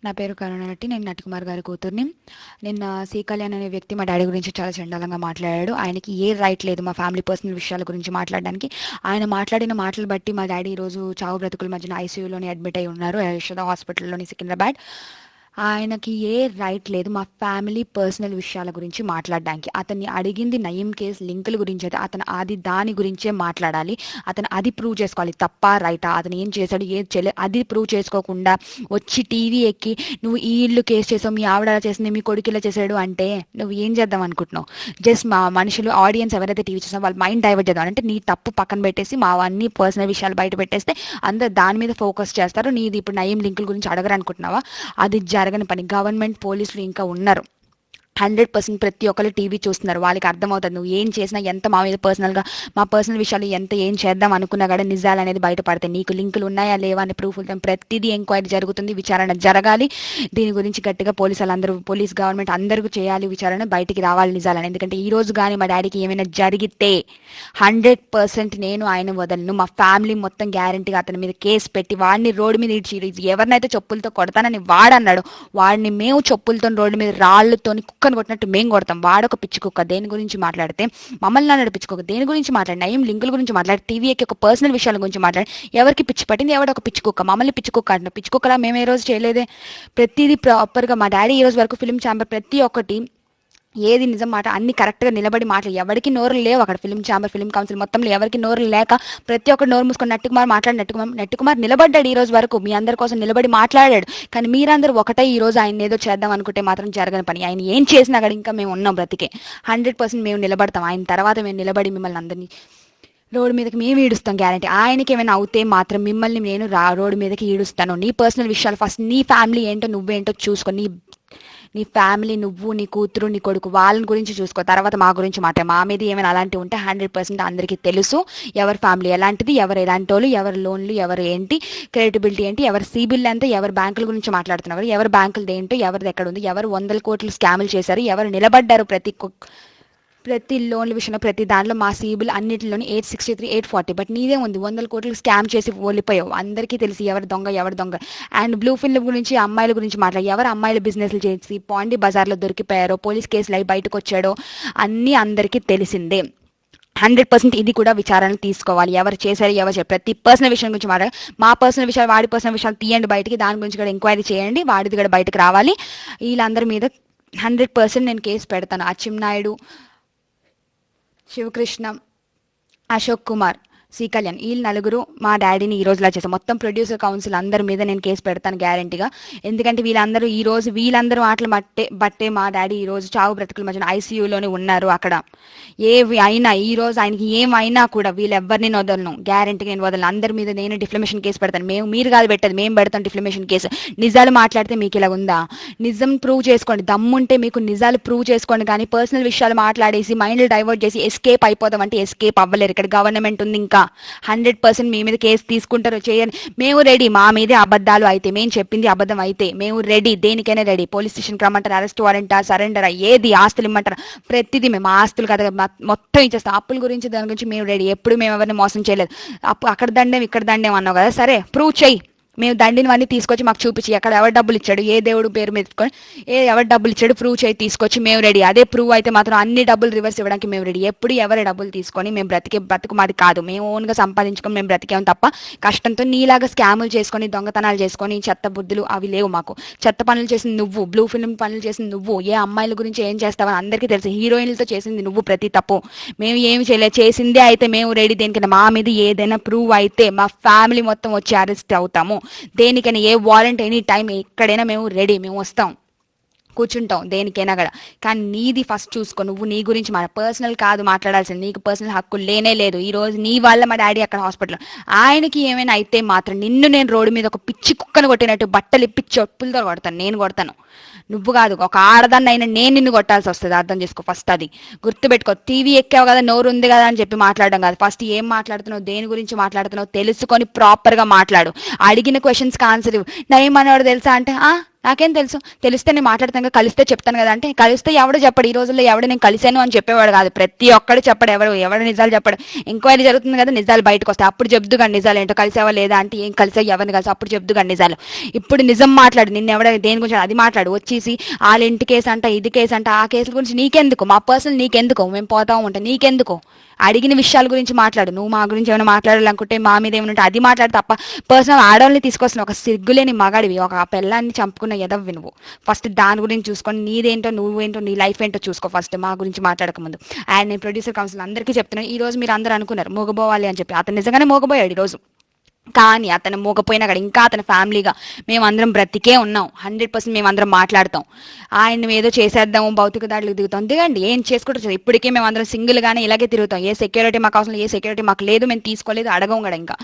నా పేరు కరుణానటి. నేను నటికుమార్ గారి కూతుర్ని. నిన్న సి కళ్యాణ్ అనే వ్యక్తి మా డాడీ గురించి చాలా చండాలంగా మాట్లాడాడు. ఆయనకి ఏ రైట్ లేదు మా ఫ్యామిలీ పర్సనల్ విషయాల గురించి మాట్లాడడానికి. ఆయన మాట్లాడిన మాటలు బట్టి మా డాడీ ఈరోజు చావు బ్రతుకుల మధ్యన ఐసీయూలోని అడ్మిట్ అయి ఉన్నారు, యశోద హాస్పిటల్లోని సికింద్రాబాద్. ఆయనకి ఏ రైట్ లేదు మా ఫ్యామిలీ పర్సనల్ విషయాల గురించి మాట్లాడడానికి. అతన్ని అడిగింది నయీం కేసు లింకుల గురించి అయితే అతను అది దాని గురించే మాట్లాడాలి. అతను అది ప్రూవ్ చేసుకోవాలి, తప్ప రైటా, అతను ఏం చేశాడు ఏం చేయలేదు అది ప్రూవ్ చేసుకోకుండా వచ్చి టీవీ ఎక్కి నువ్వు ఈ ఇల్లు కేసు చేసావు, మీ ఆవిడ అలా చేసింది, మీ కొడుకు ఇలా చేశాడు అంటే నువ్వు ఏం చేద్దాం అనుకుంటున్నావు? జస్ట్ మా మనుషులు ఆడియన్స్ ఎవరైతే టీవీ చూసినా వాళ్ళ మైండ్ డైవర్ట్ చేద్దాం అంటే నీ తప్పు పక్కన పెట్టేసి మా అన్ని పర్సనల్ విషయాలు బయట పెట్టేస్తే అందరు దాని మీద ఫోకస్ చేస్తారు. నీది ఇప్పుడు నయీం లింకుల గురించి అడగరు అనుకుంటున్నావా? అది జరగని పని. గవర్నమెంట్ పోలీసులు ఇంకా ఉన్నారు, 100% ప్రతి ఒక్కరు టీవీ చూస్తున్నారు, వాళ్ళకి అర్థమవుతుంది నువ్వు ఏం చేసినా ఎంత మా మీద పర్సనల్గా మా పర్సనల్ విషయాలు ఎంత ఏం చేద్దాం అనుకున్నా కూడా నిజాలు అనేది బయటపడతాయి. నీకు లింకులు ఉన్నాయా లేవా అని ప్రూఫ్ ప్రతిదీ ఎంక్వైరీ జరుగుతుంది, విచారణ జరగాలి. దీని గురించి గట్టిగా పోలీస్ గవర్నమెంట్ అందరూ చేయాలి విచారణ, బయటికి రావాలి నిజాలని. ఎందుకంటే ఈ రోజు కానీ మా డాడీకి ఏమైనా జరిగితే 100% నేను ఆయన వదలను, మా ఫ్యామిలీ మొత్తం గ్యారంటీగా అతని మీద కేసు పెట్టి వాడిని రోడ్డు మీద ఇచ్చి ఎవరినైతే చెప్పులతో కొడతానని వాడన్నాడు వాడిని మేము చెప్పులతో రోడ్డు మీద రాళ్లతోని కుక్కను కొట్టినట్టు మేము కొడతాం. వాడొక పిచ్చి కుక్క దేని గురించి మాట్లాడితే మమ్మల్ని నా నడిపించుకోక దేని గురించి మాట్లాడి నయం లింకుల గురించి మాట్లాడి టీవీకి ఒక పర్సనల్ విషయాల గురించి మాట్లాడి ఎవరికి పిచ్చి పట్టింది ఎవడొక పిచ్చి కుక్క మమ్మల్ని పిచ్చి కుక్క అంటున్నాం. పిచ్చి కుక్కలా మేము ఏ రోజు చేయలేదే. ప్రతిదీ ప్రాపర్గా మా డాడీ ఈ రోజు వరకు ఫిల్మ్ ఛాంబర్ ప్రతి ఒక్కటి ఏది నిజం మాట అన్ని కరెక్ట్గా నిలబడి మాటలు ఎవరికి నోరులు లేవు అక్కడ. ఫిల్మ్ ఛాంబర్ ఫిల్మ్ కౌన్సిల్ మొత్తంలో ఎవరికి నోరులు లేక ప్రతి ఒక్కరు నోరు మూసుకొని నట్టుకుమార్ మాట్లాడి నట్టుకుమార్ నిలబడ్డాడు ఈ రోజు వరకు, మీ అందరి కోసం నిలబడి మాట్లాడాడు. కానీ మీరందరూ ఒకటే ఈ రోజు ఆయన ఏదో చేద్దాం అనుకుంటే మాత్రం జరగని పని. ఆయన ఏం చేసినా అక్కడ ఇంకా మేము ఉన్నాం బ్రతికే, 100% మేము నిలబడతాం. ఆయన తర్వాత మేము నిలబడి మిమ్మల్ని అందరినీ రోడ్డు మీదకి మేము ఈడుస్తాం గ్యారంటీ. ఆయనకి ఏమైనా అవుతే మాత్రం మిమ్మల్ని నేను రోడ్డు మీదకి ఈడుస్తాను. నీ పర్సనల్ విషయాలు ఫస్ట్, నీ ఫ్యామిలీ ఏంటో నువ్వేంటో చూసుకొని నీ ఫ్యామిలీ నువ్వు నీ కూతురు నీ కొడుకు వాళ్ళని గురించి చూసుకో, తర్వాత మా గురించి మాట్లాడే. మా మీద ఏమైనా అలాంటివి ఉంటే 100% అందరికీ తెలుసు ఎవరి ఫ్యామిలీ ఎలాంటిది, ఎవరు ఎలాంటి వాళ్ళు, ఎవరి లోన్లు, ఎవరు ఏంటి క్రెడిబిలిటీ ఏంటి, ఎవరి సిబిల్ ఎంత, ఎవరి బ్యాంకుల గురించి మాట్లాడుతున్నారు, ఎవరి బ్యాంకులు ఏంటో, ఎవరిది ఎక్కడ ఉంది, ఎవరు 100 కోట్లు స్కాములు చేశారు, ఎవరు నిలబడ్డారు ప్రతి లోన్ల విషయంలో ప్రతి దాంట్లో మా సిబిల్ అన్నింటిలోని 863 840. బట్ నీదే ఉంది 100 కోట్లు స్కామ్ చేసి ఓడిపోయావు. అందరికీ తెలిసి ఎవరు దొంగ. అండ్ బ్లూ ఫిల్మ్ గురించి అమ్మాయిల గురించి మాట్లాడి ఎవరు అమ్మాయిల బిజినెస్లు చేసి పాండి బజార్లో దొరికిపోయారో, పోలీస్ కేసులు అయి బయటకు వచ్చాడో అన్నీ అందరికీ తెలిసిందే. 100% ఇది కూడా విచారణ తీసుకోవాలి. ఎవరు చేశారు ఎవరు ప్రతి పర్సనల్ విషయం గురించి మాట్లాడాలి. మా పర్సనల్ విషయాలు వాడి పర్సనల్ విషయాలు తీయండి బయటికి, దాని గురించి కూడా ఎంక్వైరీ చేయండి, వాడిది కూడా బయటకు రావాలి. వీళ్ళందరి మీద 100% నేను కేసు పెడతాను. అచ్చెన్నాయుడు, శివకృష్ణ, అశోక్ కుమార్, సి కళ్యాణ్ వీళ్ళు నలుగురు మా డాడీని ఈ రోజులా చేశారు. మొత్తం ప్రొడ్యూసర్ కౌన్సిల్ అందరి మీద నేను కేసు పెడతాను గ్యారంటీగా. ఎందుకంటే వీళ్ళందరూ మాటలు బట్టే మా డాడీ ఈ రోజు చావు బ్రతుకుల మధ్యన ఐసీయూలోనే ఉన్నారు. అక్కడ ఏవి అయినా ఈ రోజు ఆయనకి ఏమైనా కూడా వీళ్ళెవ్వరిని వదలను, గ్యారంటీగా నేను వదలను. అందరి మీద నేను డిఫ్లమేషన్ కేసు పెడతాను. మీరు కాదు పెట్టదు, మేము పెడతాం డిఫ్లమేషన్ కేసు. నిజాలు మాట్లాడితే మీకు ఇలా ఉందా? నిజం ప్రూవ్ చేసుకోండి, దమ్ముంటే మీకు నిజాలు ప్రూవ్ చేసుకోండి. కానీ పర్సనల్ విషయాలు మాట్లాడేసి మైండ్ డైవర్ట్ చేసి ఎస్కేప్ అయిపోతాం అంటే ఎస్కేప్ అవ్వలేరు. ఇక్కడ గవర్నమెంట్ ఉంది, ఇంకా 100% మీ మీద కేసు తీసుకుంటారు. చేయని మేము రెడీ. మా మీదే అబద్ధాలు అయితే, మేము చెప్పింది అబద్ధం అయితే మేము రెడీ, దేనికైనా రెడీ. పోలీస్ స్టేషన్కి రమ్మంటారు, అరెస్ట్ వారెంటా, సరెండర్, ఏది ఆస్తులు ఇమ్మంటారు, ప్రతిదీ మేము ఆస్తులు కదా మొత్తం ఇచ్చేస్తాం. అప్పుల గురించి దాని గురించి మేము రెడీ. ఎప్పుడు మేము ఎవరిని మోసం చేయలేదు. అక్కడ దండేం ఇక్కడ దండేం అన్నావు కదా, సరే ప్రూవ్ చెయ్యి. మేము దండినవన్నీ తీసుకొచ్చి మాకు చూపించి ఎక్కడ ఎవరు డబ్బులు ఇచ్చాడు, ఏ దేవుడు పేరు మీద ఎవరు డబ్బులు ఇచ్చాడు ప్రూవ్ చేయి, తీసుకొచ్చి మేము రెడీ. అదే ప్రూవ్ అయితే మాత్రం అన్ని డబ్బులు రివర్స్ ఇవ్వడానికి మేము రెడీ. ఎప్పుడు ఎవరి డబ్బులు తీసుకొని మేము బ్రతుకు మాది కాదు. మేము ఓన్గా సంపాదించుకొని మేము బ్రతికేం తప్ప కష్టంతో నీలాగా స్కాములు చేసుకొని దొంగతనాలు చేసుకొని చెత్త బుద్ధులు అవి లేవు మాకు. చెత్త పనులు చేసింది నువ్వు, బ్లూ ఫిల్మ్ పనులు చేసింది నువ్వు, ఏ అమ్మాయిల గురించి ఏం చేస్తావని అందరికీ తెలుసు. హీరోయిన్లతో చేసింది నువ్వు ప్రతి తప్పు. మేము ఏమి చేయలేదు, చేసిందే అయితే మేము రెడీ. దేనికైనా మా మీద ఏదైనా ప్రూవ్ అయితే మా ఫ్యామిలీ మొత్తం వచ్చి అరెస్ట్ అవుతాము. దేనికైనా ఏ వారెంట్ ఎనీ టైం ఎక్కడైనా మేము రెడీ, మేము వస్తాం, కూర్చుంటాం దేనికైనా కూడా. కానీ నీది ఫస్ట్ చూసుకో. నువ్వు నీ గురించి పర్సనల్ కాదు మాట్లాడాల్సింది. నీకు పర్సనల్ హక్కు లేనే లేదు. ఈ రోజు నీ వల్ల మా డాడీ అక్కడ హాస్పిటల్, ఆయనకి ఏమైనా అయితే మాత్రం నిన్ను నేను రోడ్డు మీద ఒక పిచ్చి కుక్కను కొట్టినట్టు బట్టలు ఇప్పి చెప్పులతో కొడతాను. నేను కొడతాను, నువ్వు కాదు. ఒక ఆడదాన్ని అయినా నేను నిన్ను కొట్టాల్సి వస్తుంది, అర్థం చేసుకో. ఫస్ట్ అది గుర్తుపెట్టుకో. టీవీ ఎక్కావు కదా, నోరు ఉంది కదా అని చెప్పి మాట్లాడడం కాదు. ఫస్ట్ ఏం మాట్లాడుతున్నావు, దేని గురించి మాట్లాడుతున్నావు తెలుసుకొని ప్రాపర్గా మాట్లాడు. అడిగిన క్వశ్చన్స్కి ఆన్సర్ ఇవ్వు. నా ఏమన్నాడు తెలుసా అంటే నాకేం తెలుసు, తెలిస్తే నేను మాట్లాడతాను కదా, కలిస్తే చెప్తాను కదా అంటే, కలిస్తే ఎవడు చెప్పడు. ఈ రోజుల్లో ఎవడు నేను కలిసాను అని చెప్పేవాడు కాదు, ప్రతి ఒక్కడు చెప్పడు, ఎవడు నిజాలు చెప్పడు. ఎంక్వైరీ జరుగుతుంది కదా, నిజాలు బయటకు వస్తాయి, అప్పుడు చెప్దు కానీ నిజాలు ఏంటో. కలిసావా లేదా అంటే ఏం కలిసావు, ఎవరిని కలిసి, అప్పుడు చెప్దు కానీ నిజాలు. ఇప్పుడు నిజం మాట్లాడు, నిన్న ఎవడ దేని గురించి అది మాట్లాడు. వచ్చేసి వాళ్ళ ఇంటి కేసు అంట, ఇది కేసు అంట, ఆ కేసుల గురించి నీకెందుకు, మా పర్సనల్ నీకెందుకు, మేము పోతా ఉంటాం నీకెందుకు. అడిగిన విషయాల గురించి మాట్లాడు. నువ్వు మా గురించి ఏమైనా మాట్లాడాలనుకుంటే, మా మీద ఏమైనా ఉంటే అది మాట్లాడు తప్ప పర్సనల్ ఆడవాళ్ళని తీసుకొస్తున్న ఒక సిగ్గులేని మగాడివి, ఒక పిల్లాన్ని చంపుకున్న ఎదవ్వి నువ్వు. ఫస్ట్ దాని గురించి చూసుకొని, నీదేంటో నువ్వేంటో నీ లైఫ్ ఏంటో చూసుకో ఫస్ట్, మా గురించి మాట్లాడకముందు. అండ్ నేను ప్రొడ్యూసర్ కౌన్సిల్ అందరికీ చెప్తున్నాను, ఈ రోజు మీరు అందరూ అనుకున్నారు మోగబోవాలి అని చెప్పి, అతను నిజంగానే మోగబోయాడు ఈరోజు. కానీ అతను మోగపోయినా కూడా ఇంకా అతని ఫ్యామిలీగా మేమందరం బ్రతికే ఉన్నాం. 100% మేమందరం మాట్లాడతాం. ఆయన ఏదో చేసేద్దాము, భౌతిక దాడులకు దిగుతాం, దిగండి, ఏం చేసుకుంటారు. ఇప్పటికే మేమందరం సింగిల్గానే ఇలాగే తిరుగుతాం. ఏ సెక్యూరిటీ మాకు అవసరం, ఏ సెక్యూరిటీ మాకు లేదు, మేము తీసుకోలేదు, అడగం కూడా. ఇంకా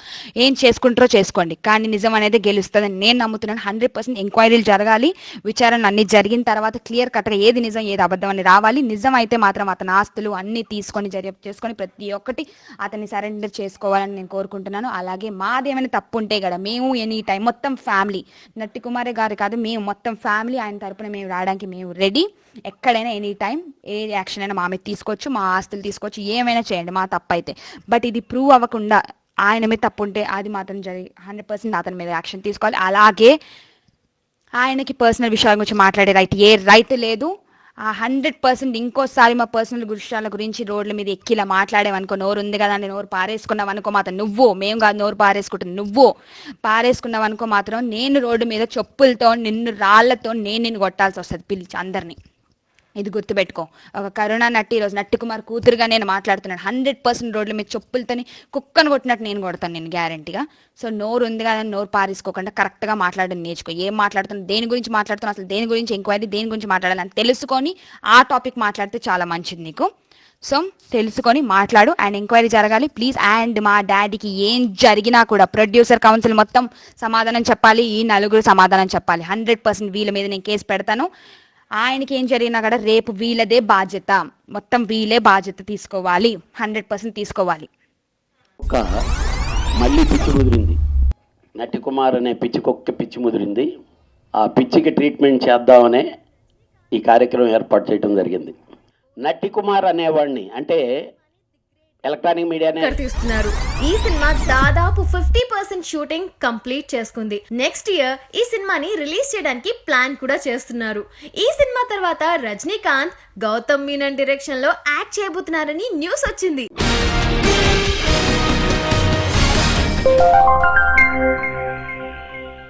ఏం చేసుకుంటారో చేసుకోండి, కానీ నిజం అనేది గెలుస్తుందని నేను నమ్ముతున్నాను. 100% ఎంక్వైరీలు జరగాలి, విచారణ అన్ని జరిగిన తర్వాత క్లియర్ కట్గా ఏది నిజం ఏది అబద్ధం అని రావాలి. నిజం అయితే మాత్రం అతని ఆస్తులు అన్ని తీసుకొని దర్యాప్తు చేసుకొని ప్రతి ఒక్కటి అతన్ని సరెండర్ చేసుకోవాలని నేను కోరుకుంటున్నాను. అలాగే మాది ఏమైనా తప్పు ఉంటే కదా, మేము ఎనీ టైం మొత్తం ఫ్యామిలీ, నట్టి కుమారి గారు కాదు, మేము మొత్తం ఫ్యామిలీ ఆయన తరపున మేము రావడానికి మేము రెడీ. ఎక్కడైనా ఎనీ టైం ఏ యాక్షన్ అయినా మా మీద తీసుకోవచ్చు, మా ఆస్తులు తీసుకోవచ్చు, ఏమైనా చేయండి మా తప్పు అయితే. బట్ ఇది ప్రూవ్ అవ్వకుండా ఆయన మీద తప్పు ఉంటే అది మాత్రం 100% అతని మీద యాక్షన్ తీసుకోవాలి. అలాగే ఆయనకి పర్సనల్ విషయాల గురించి మాట్లాడే రైట్ లేదు. 100% ఇంకోసారి మా పర్సనల్ విషయాల గురించి రోడ్ల మీద ఎక్కిలా మాట్లాడేవనుకో, నోరు ఉంది కదా అని నోరు పారేసుకున్నావు అనుకో మాత్రం, నువ్వు, మేము కాదు నోరు పారేసుకుంటుంది, నువ్వు పారేసుకున్నావు అనుకో మాత్రం నేను రోడ్డు మీద చెప్పులతో రాళ్లతో నిన్ను కొట్టాల్సి వస్తుంది పిలిచి అందరినీ. ఇది గుర్తుపెట్టుకో. ఒక కరుణ నట్టి ఈరోజు నట్టి కుమార్ కూతురుగా నేను మాట్లాడుతున్నాను. 100% రోడ్ల మీద చెప్పులతోని కుక్కను కొట్టినట్టు నేను కొడతాను నేను గ్యారంటీగా. సో నోరు ఉంది కదా నోరు పారేసుకోకుండా కరెక్ట్గా మాట్లాడడం నేర్చుకో. ఏం మాట్లాడుతున్నా, దేని గురించి మాట్లాడుతున్నా, అసలు దేని గురించి ఎంక్వైరీ, దేని గురించి మాట్లాడాలని తెలుసుకొని ఆ టాపిక్ మాట్లాడితే చాలా మంచిది నీకు. సో తెలుసుకొని మాట్లాడు. అండ్ ఎంక్వైరీ జరగాలి ప్లీజ్. అండ్ మా డాడీకి ఏం జరిగినా కూడా ప్రొడ్యూసర్ కౌన్సిల్ మొత్తం సమాధానం చెప్పాలి, ఈ నలుగురు సమాధానం చెప్పాలి. 100% వీళ్ళ మీద నేను కేసు పెడతాను. ఆయనకి ఏం జరిగినా కూడా రేపు వీళ్ళదే బాధ్యత, మొత్తం వీళ్ళే బాధ్యత తీసుకోవాలి, 100% తీసుకోవాలి. మళ్ళీ పిచ్చి ముదిరింది, నటి కుమార్ అనే పిచ్చికొక్క పిచ్చి ముదిరింది. ఆ పిచ్చికి ట్రీట్మెంట్ చేద్దామనే ఈ కార్యక్రమం ఏర్పాటు చేయడం జరిగింది. నటి కుమార్ అనేవాడిని అంటే ఎలక్ట్రానిక్ మీడియానే తీస్తున్నారు. ఈ సినిమా దాదాపు 50% షూటింగ్ కంప్లీట్ చేసుకుంది. నెక్స్ట్ ఇయర్ ఈ సినిమాని రిలీజ్ చేయడానికి ప్లాన్ కూడా చేస్తున్నారు. ఈ సినిమా తర్వాత రజనీకాంత్ గౌతమ్ మీనన్ డైరెక్షన్ లో యాక్ట్ చేయబోతున్నారని న్యూస్ వచ్చింది.